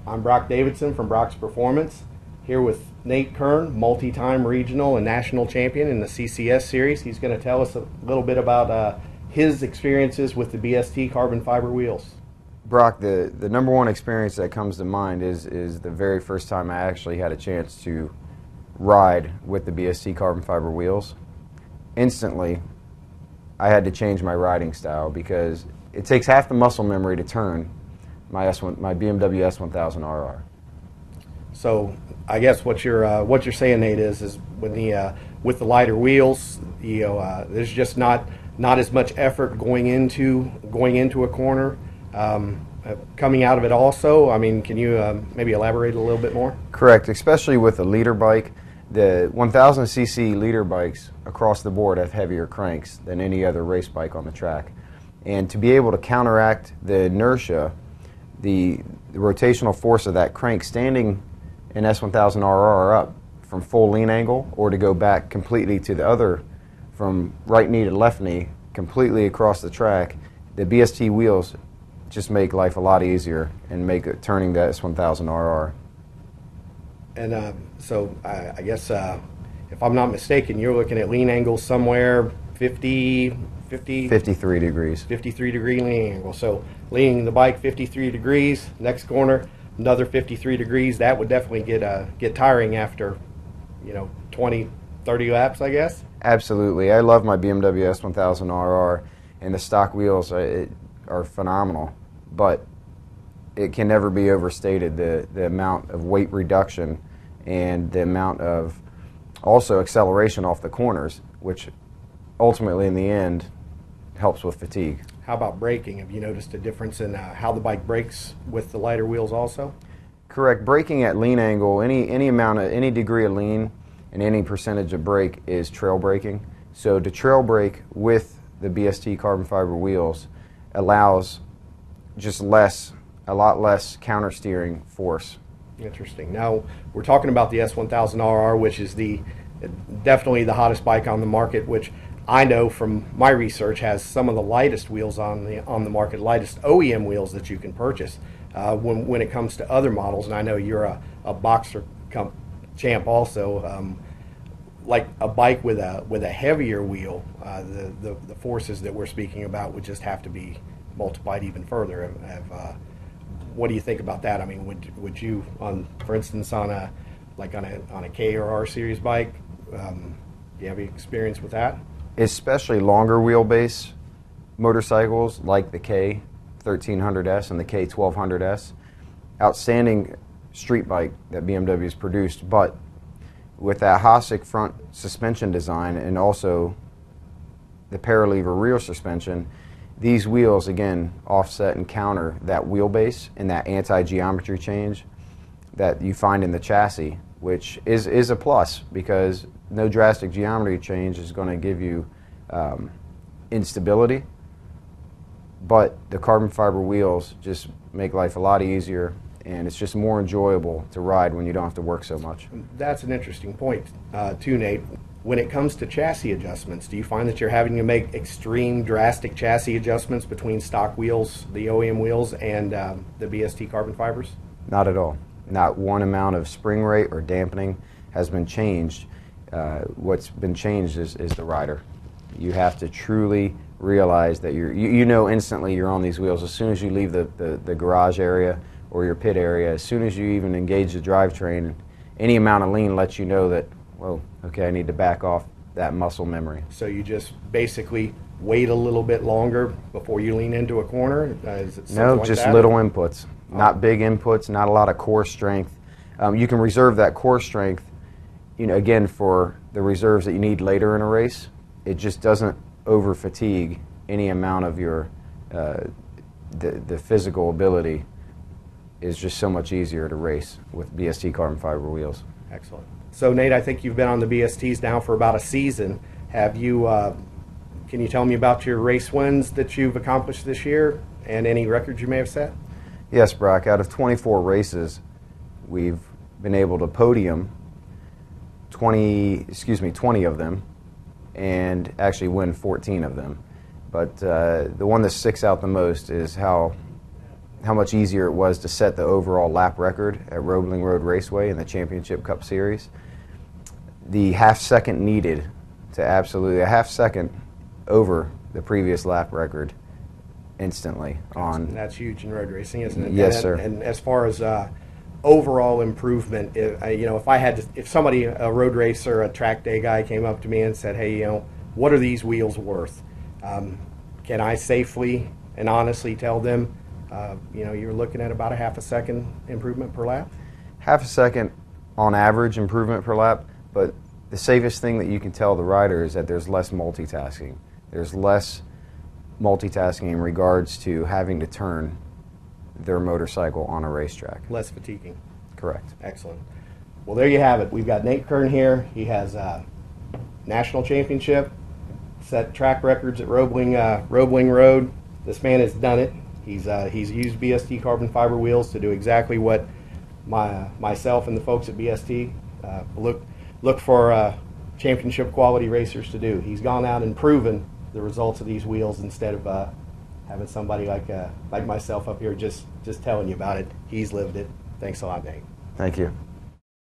I'm Brock Davidson from Brock's Performance, here with Nate Kern, multi-time regional and national champion in the CCS series. He's going to tell us a little bit about his experiences with the BST Carbon Fiber wheels. Brock, the number one experience that comes to mind is the very first time I actually had a chance to ride with the BST Carbon Fiber wheels. Instantly, I had to change my riding style because it takes half the muscle memory to turn my BMW S1000RR. So I guess what you're saying, Nate, is when with the lighter wheels, there's just not as much effort going into a corner. Coming out of it also, I mean, can you maybe elaborate a little bit more? Correct, especially with a leader bike. The 1000cc leader bikes across the board have heavier cranks than any other race bike on the track. And to be able to counteract the inertia, the rotational force of that crank standing an S1000RR up from full lean angle, or to go back completely to the other, from right knee to left knee, completely across the track, the BST wheels just make life a lot easier and make it turning the S1000RR. And so I guess if I'm not mistaken, you're looking at lean angles somewhere 53 degrees. 53 degree lean angle. So leaning the bike 53 degrees, next corner another 53 degrees. That would definitely get tiring after 20, 30 laps, I guess. Absolutely. I love my BMW S1000RR, and the stock wheels are phenomenal, but it can never be overstated, the amount of weight reduction and the amount of also acceleration off the corners, which ultimately in the end helps with fatigue. How about braking? Have you noticed a difference in how the bike brakes with the lighter wheels also? Correct. Braking at lean angle, any degree of lean and any percentage of brake is trail braking. So to trail brake with the BST carbon fiber wheels allows just a lot less counter steering force. Interesting. Now we're talking about the S1000RR, which is definitely the hottest bike on the market, which I know from my research has some of the lightest wheels on the market, lightest OEM wheels that you can purchase. When it comes to other models, and I know you're a boxer champ also, like a bike with a heavier wheel, the forces that we're speaking about would just have to be multiplied even further. What do you think about that? I mean, would you, for instance, on a K or R series bike, do you have any experience with that? Especially longer wheelbase motorcycles like the K1300S and the K1200S, outstanding street bike that BMW has produced, but with that Hasek front suspension design and also the paralever rear suspension, these wheels again offset and counter that wheelbase and that anti-geometry change that you find in the chassis, which is a plus because no drastic geometry change is going to give you instability, but the carbon fiber wheels just make life a lot easier, and it's just more enjoyable to ride when you don't have to work so much. That's an interesting point too, Nate. When it comes to chassis adjustments, do you find that you're having to make extreme drastic chassis adjustments between stock wheels, the OEM wheels, and the BST carbon fibers? Not at all. Not one amount of spring rate or dampening has been changed. What's been changed is the rider. You have to truly realize that you know instantly you're on these wheels as soon as you leave the garage area or your pit area. As soon as you even engage the drivetrain, any amount of lean lets you know that, whoa, okay, I need to back off that muscle memory. So you just basically wait a little bit longer before you lean into a corner? No, just little inputs. Not big inputs, not a lot of core strength. You can reserve that core strength, again, for the reserves that you need later in a race. It just doesn't over fatigue any amount of your the physical ability is just so much easier to race with BST carbon fiber wheels. Excellent. So Nate, I think you've been on the BSTs now for about a season. Have you? Can you tell me about your race wins that you've accomplished this year and any records you may have set? Yes, Brock. Out of 24 races, we've been able to podium 20 of them, and actually win 14 of them. But the one that sticks out the most is how how much easier it was to set the overall lap record at Roebling Road Raceway in the Championship Cup Series. The half second needed to absolutely, a half second over the previous lap record instantly on. That's huge in road racing, isn't it? Yes, sir. And as far as overall improvement, if I had to, if somebody, a road racer, a track day guy came up to me and said, hey, what are these wheels worth? Can I safely and honestly tell them, you're looking at about a half a second improvement per lap? Half a second on average improvement per lap, but the safest thing that you can tell the rider is that there's less multitasking. There's less multitasking in regards to having to turn their motorcycle on a racetrack. Less fatiguing. Correct. Excellent. Well, there you have it. We've got Nate Kern here. He has a national championship, set track records at Roebling Road. This man has done it. He's used BST Carbon Fiber wheels to do exactly what myself and the folks at BST look for championship quality racers to do. He's gone out and proven the results of these wheels instead of having somebody like myself up here just telling you about it. He's lived it. Thanks a lot, Nate. Thank you.